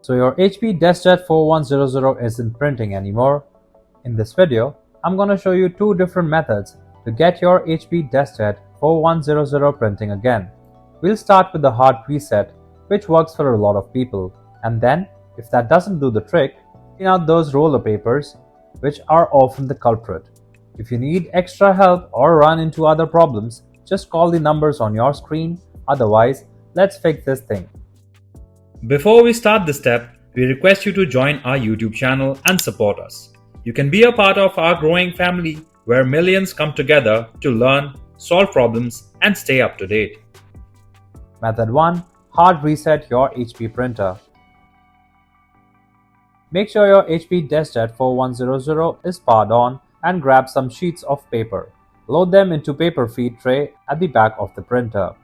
So your HP DeskJet 4100 isn't printing anymore. In this video, I'm going to show you two different methods to get your HP DeskJet 4100 printing again. We'll start with the hard reset, which works for a lot of people, and then, if that doesn't do the trick, clean out those roller papers, which are often the culprit. If you need extra help or run into other problems, just call the numbers on your screen. Otherwise, let's fix this thing. Before we start this step, we request you to join our YouTube channel and support us. You can be a part of our growing family where millions come together to learn, solve problems, and stay up to date. Method 1. Hard reset your HP printer. Make sure your HP DeskJet 4100 is powered on and grab some sheets of paper. Load them into paper feed tray at the back of the printer.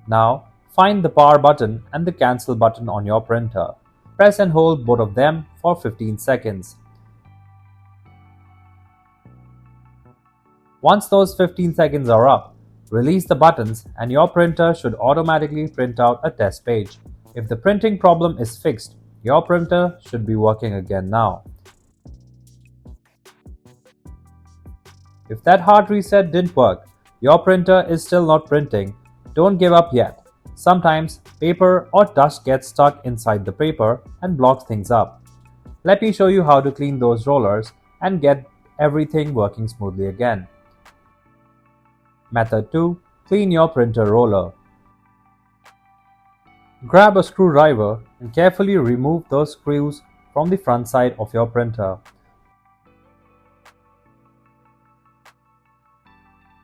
Now, find the power button and the cancel button on your printer. Press and hold both of them for 15 seconds. Once those 15 seconds are up, release the buttons and your printer should automatically print out a test page. If the printing problem is fixed, your printer should be working again now. If that hard reset didn't work, your printer is still not printing, don't give up yet. Sometimes paper or dust gets stuck inside the paper and blocks things up. Let me show you how to clean those rollers and get everything working smoothly again. Method 2. Clean your printer roller. Grab a screwdriver and carefully remove those screws from the front side of your printer.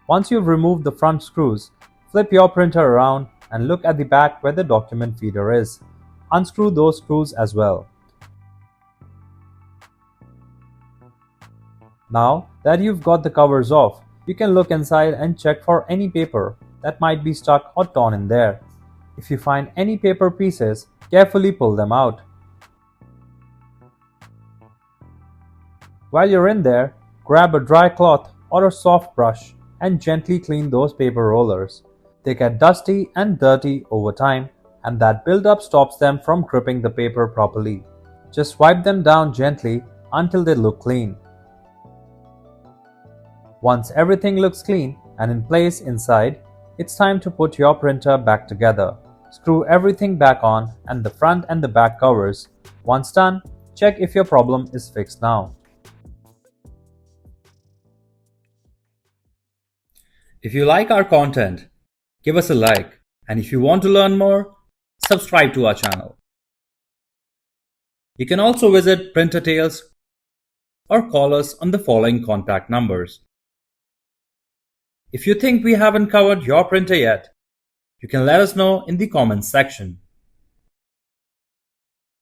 Once you've removed the front screws, flip your printer around and look at the back where the document feeder is. Unscrew those screws as well. Now that you've got the covers off, you can look inside and check for any paper that might be stuck or torn in there. If you find any paper pieces, carefully pull them out. While you're in there, grab a dry cloth or a soft brush and gently clean those paper rollers. They get dusty and dirty over time, and that buildup stops them from gripping the paper properly. Just wipe them down gently until they look clean. Once everything looks clean and in place inside, it's time to put your printer back together. Screw everything back on and the front and the back covers. Once done, check if your problem is fixed now. If you like our content, give us a like, and if you want to learn more, subscribe to our channel. You can also visit Printer Tales or call us on the following contact numbers. If you think we haven't covered your printer yet, you can let us know in the comments section.